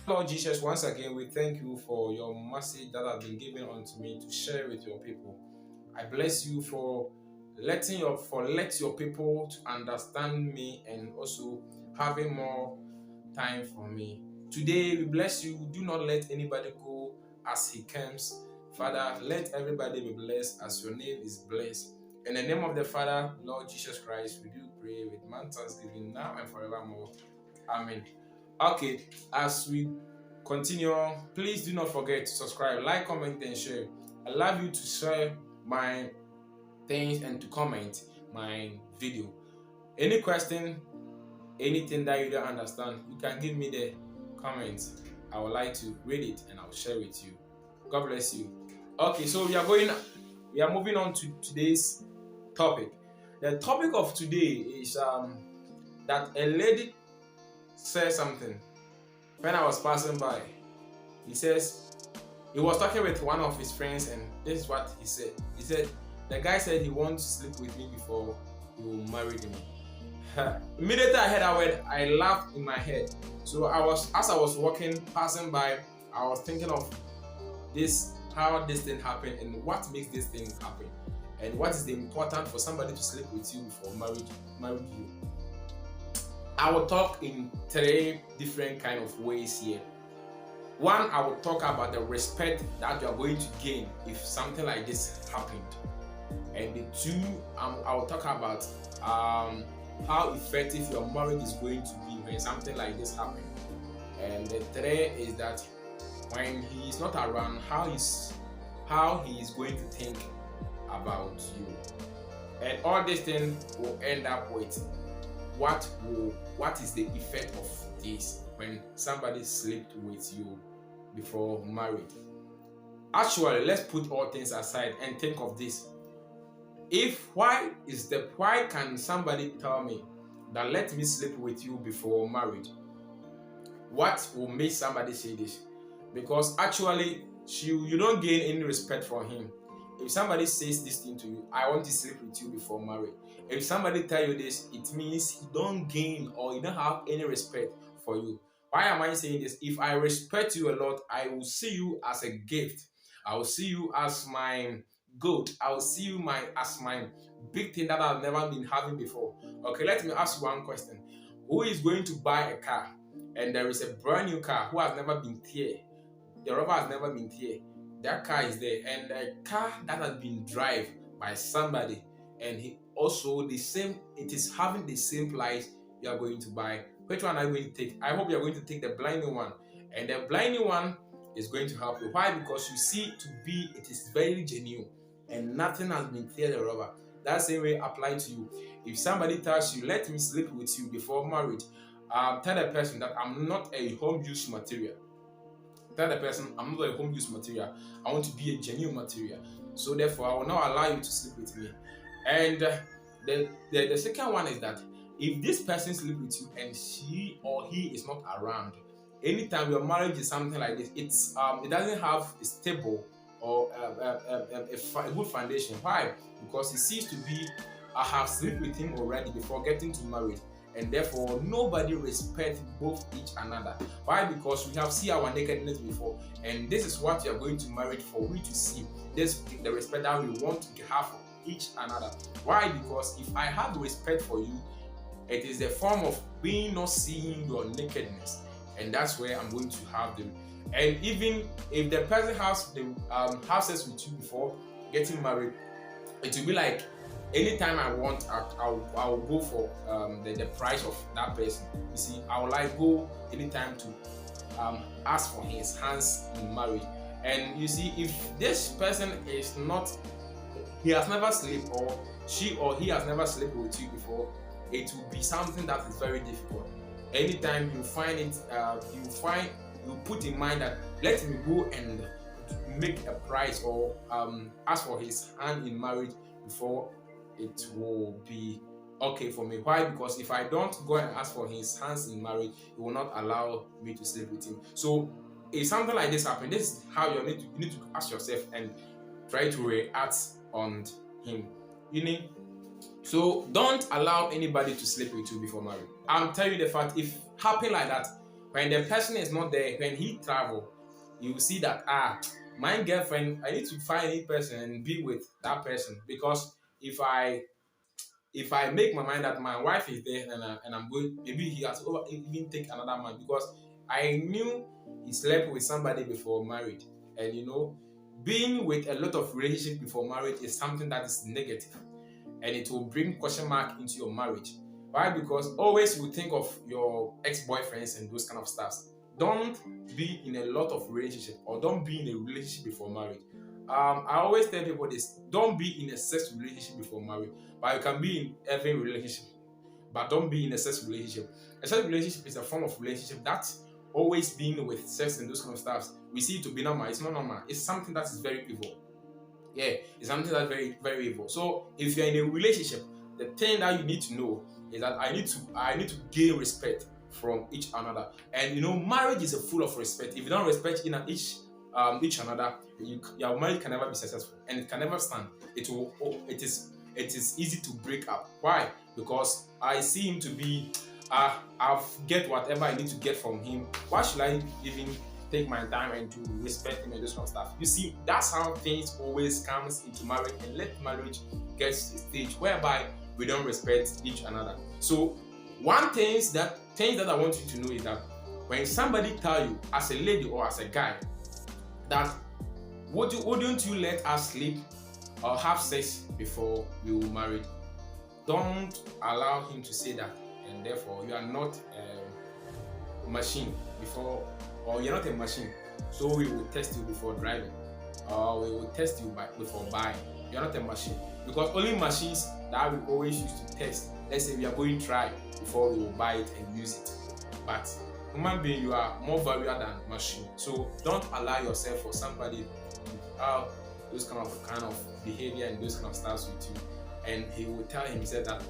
Lord Jesus, once again, we thank you for your mercy that has been given unto me to share with your people. I bless you for let your people to understand me and also having more time for me. Today we bless you. Do not let anybody go as he comes. Father, let everybody be blessed as your name is blessed. In the name of the Father, Lord Jesus Christ, we do pray with man thanksgiving now and forevermore. Amen. Okay, as we continue, please do not forget to subscribe, like, comment, and share. I love you to share my things and to comment my video. Any question, anything that you don't understand, you can give me the comments. I would like to read it and I'll share with you. God bless you. Okay, so we are moving on to today's topic. The topic of today is that a lady said something when I was passing by. He says he was talking with one of his friends, and this is what he said. He said the guy said he wants to sleep with me before he will marry me. Immediately I heard that word, I laughed in my head. So as I was walking, passing by, I was thinking of this, how this thing happened, and what makes this thing happen, and what is the important for somebody to sleep with you before marry you. I will talk in three different kind of ways here. One, I will talk about the respect that you are going to gain if something like this happened. And the two, I will talk about how effective your marriage is going to be when something like this happens. And the three is that when he is not around, how he is going to think about you. And all these things will end up with what is the effect of this when somebody slept with you before marriage. Actually, let's put all things aside and think of this. Why can somebody tell me that let me sleep with you before marriage? What will make somebody say this? Because actually you don't gain any respect from him. If somebody says this thing to you, I want to sleep with you before marriage. If somebody tell you this, it means he don't gain or you don't have any respect for you. Why am I saying this? If I respect you a lot, I will see you as a gift. I will see you as my goat. I will see you as my big thing that I've never been having before. Okay, let me ask you one question. Who is going to buy a car and there is a brand new car who has never been here? The rubber has never been here. That car is there, and a car that has been driven by somebody, and it is having the same price you are going to buy. Which one are you going to take? I hope you are going to take the blinding one, and the blinding one is going to help you. Why? Because you see it is very genuine, and nothing has been cleared the rubber. That same way apply to you. If somebody tells you, let me sleep with you before marriage, tell the person that I'm not a home use material. Tell the person, I'm not a home use material. I want to be a genuine material. So therefore, I will not allow you to sleep with me. And the second one is that if this person sleeps with you and she or he is not around, anytime your marriage is something like this, it doesn't have a stable or a good foundation. Why? Because it seems to be I have slept with him already before getting to marriage, and therefore nobody respects both each another. Why? Because we have seen our nakedness before, and this is what we are going to marriage for, we to see this, the respect that we want to have for each another. Why? Because if I have respect for you, it is the form of being not seeing your nakedness, and that's where I'm going to have them. And even if the person has sex with you before getting married, it will be like anytime I want, I'll go for the price of that person. You see, I will like go anytime to ask for his hands in marriage. And you see, if this person is not, he has never slept, or she or he has never slept with you before, it will be something that is very difficult. Anytime you find it, you put in mind that let me go and make a price or ask for his hand in marriage before it will be okay for me. Why? Because if I don't go and ask for his hands in marriage, he will not allow me to sleep with him. So if something like this happens, this is how you need to ask yourself and try to react on him. You need. So don't allow anybody to sleep with you before marriage. I'm telling you the fact, if happen like that, When the person is not there, when he travel, you will see that my girlfriend, I need to find a person and be with that person, because if I make my mind that my wife is there and I'm going, maybe he has even take another man, because I knew he slept with somebody before marriage. And being with a lot of relationship before marriage is something that is negative, and it will bring question mark into your marriage. Why? Because always you think of your ex-boyfriends and those kind of stuff. Don't be in a lot of relationship, or don't be in a relationship before marriage. I always tell people this: don't be in a sex relationship before marriage, but you can be in every relationship, but don't be in a sex relationship. A sex relationship is a form of relationship that always being with sex and those kind of stuff. We see it to be normal. It's not normal. It's something that is very evil. Yeah, it's something that's very, very evil. So if you're in a relationship, the thing that you need to know is that I need to gain respect from each another. And marriage is a full of respect. If you don't respect each another, your marriage can never be successful, and it can never stand. It is easy to break up. Why? Because I see him to be I've get whatever I need to get from him. Why should I even take my time and to respect him and this kind of stuff? You see, that's how things always comes into marriage, and let marriage get to a stage whereby we don't respect each another. So one things that I want you to know is that when somebody tell you as a lady or as a guy that wouldn't you let us sleep or have sex before we were married, don't allow him to say that, and therefore you are not a machine before, or you're not a machine, so we will test you before driving, or we will test you before buying. You're not a machine, because only machines that we always use to test, let's say we are going to try before we will buy it and use it. But human being, you are more valuable than machine. So don't allow yourself for somebody to have those kind of behavior and those kind of styles with you, and he will tell himself that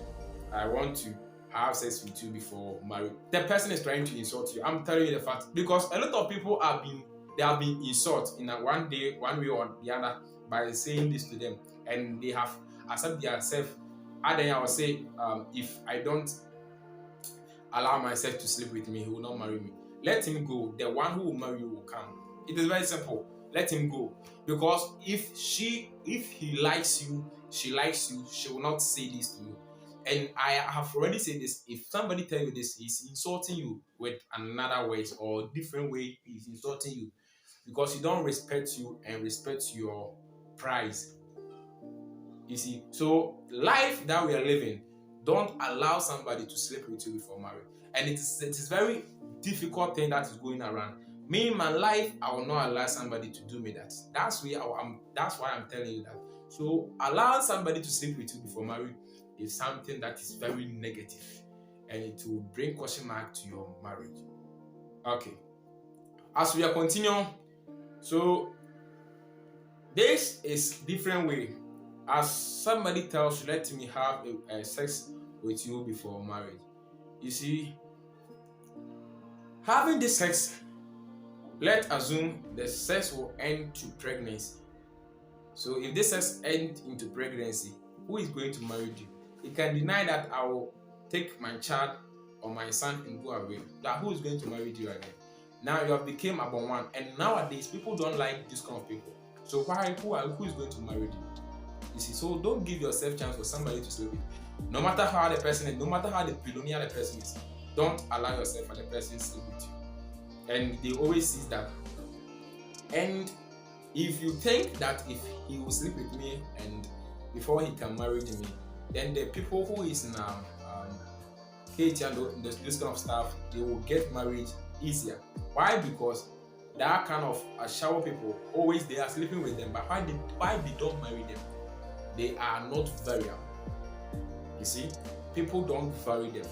I want to have sex with you before marriage. The person is trying to insult you. I'm telling you the fact, because a lot of people have been insulted in one way or the other by saying this to them, and they have accepted themselves. And then I will say, if I don't allow myself to sleep with me, he will not marry me. Let him go. The one who will marry you will come. It is very simple. Let him go. Because if he likes you, she likes you, she will not say this to you. And I have already said this: if somebody tell you this, he's insulting you with another ways or different way. He's insulting you because he don't respect you and respect your price. You see, so life that we are living, don't allow somebody to sleep with you before marriage. And it is very difficult thing that is going around. Me in my life, I will not allow somebody to do me that. That's why I'm telling you that. So allowing somebody to sleep with you before marriage is something that is very negative, and it will bring question mark to your marriage. Okay. As we are continuing, so this is different way. As somebody tells you, let me have a sex with you before marriage. You see, having this sex, let's assume the sex will end to pregnancy. So if this sex ends into pregnancy, who is going to marry you? You can deny that I will take my child or my son and go away. That who is going to marry you again? Now you have become about one, and nowadays people don't like this kind of people. So who is going to marry you? You see, so don't give yourself chance for somebody to sleep with. No matter how the person is, no matter how the billionaire the person is, don't allow yourself for the person to sleep with you. And they always see that. And if you think that if he will sleep with me and before he can marry me, then the people who is now Katie and this kind of stuff, they will get married easier. Why? Because that kind of shower people always they are sleeping with them, but why they don't marry them? They are not variable. You see, people don't vary them,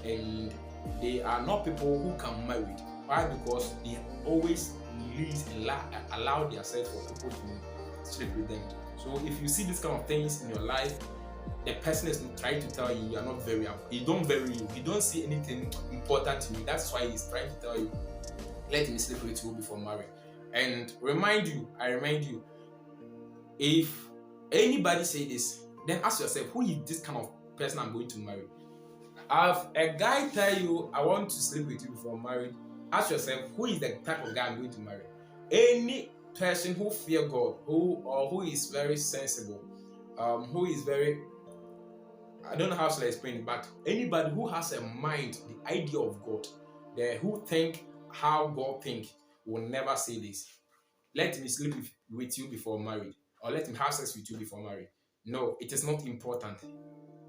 and they are not people who can marry. Why? Because they always release and allow themselves for people to sleep with them. So if you see these kind of things in your life, the person is trying to tell you are not variable. He don't vary you. He don't see anything important in you. That's why he's trying to tell you, let me sleep with you before marriage. And I remind you, if anybody say this, then ask yourself, who is this kind of person I'm going to marry? If a guy tell you, I want to sleep with you before marriage, Ask yourself, who is the type of guy I'm going to marry? Any person who fear God, who is very sensible, who is very, I don't know how to explain it, but anybody who has a mind, the idea of God, who think how God think, will never say this. Let me sleep with you before marriage, or let me have sex with you before marriage. No, it is not important.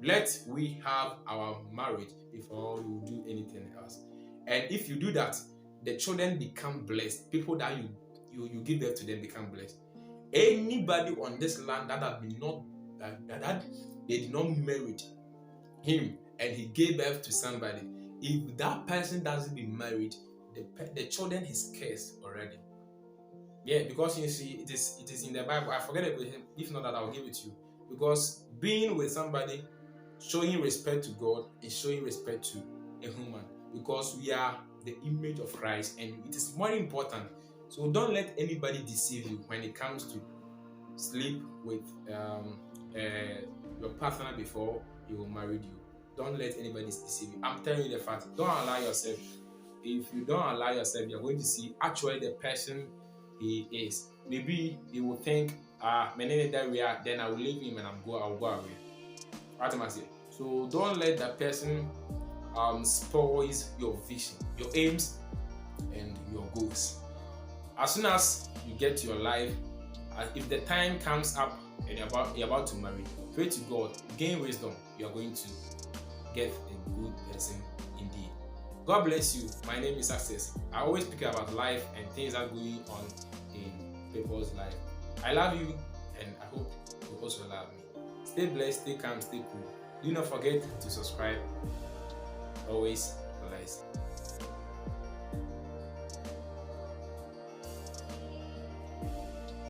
Let we have our marriage before you do anything else. And if you do that, the children become blessed. People that you give birth to them become blessed. Anybody on this land that have been not that they did not marry him and he gave birth to somebody, if that person doesn't be married, the children is cursed already. Yeah, because you see, it is in the Bible. I forget it. If not, that I'll give it to you. Because being with somebody, showing respect to God, is showing respect to a human. Because we are the image of Christ, and it is more important. So don't let anybody deceive you when it comes to sleep with your partner before he will marry you. Don't let anybody deceive you. I'm telling you the fact. Don't allow yourself. If you don't allow yourself, you're going to see actually the person he is. Maybe he will think, then I will leave him and I'll go away. What am I saying? So don't let that person spoils your vision, your aims, and your goals. As soon as you get to your life, if the time comes up and you're about to marry, pray to God, gain wisdom. You are going to get a good person indeed. God bless you. My name is Success. I always speak about life and things that are going on in people's life. I love you, and I hope you also love me. Stay blessed, stay calm, stay cool. Do not forget to subscribe. Always blessed.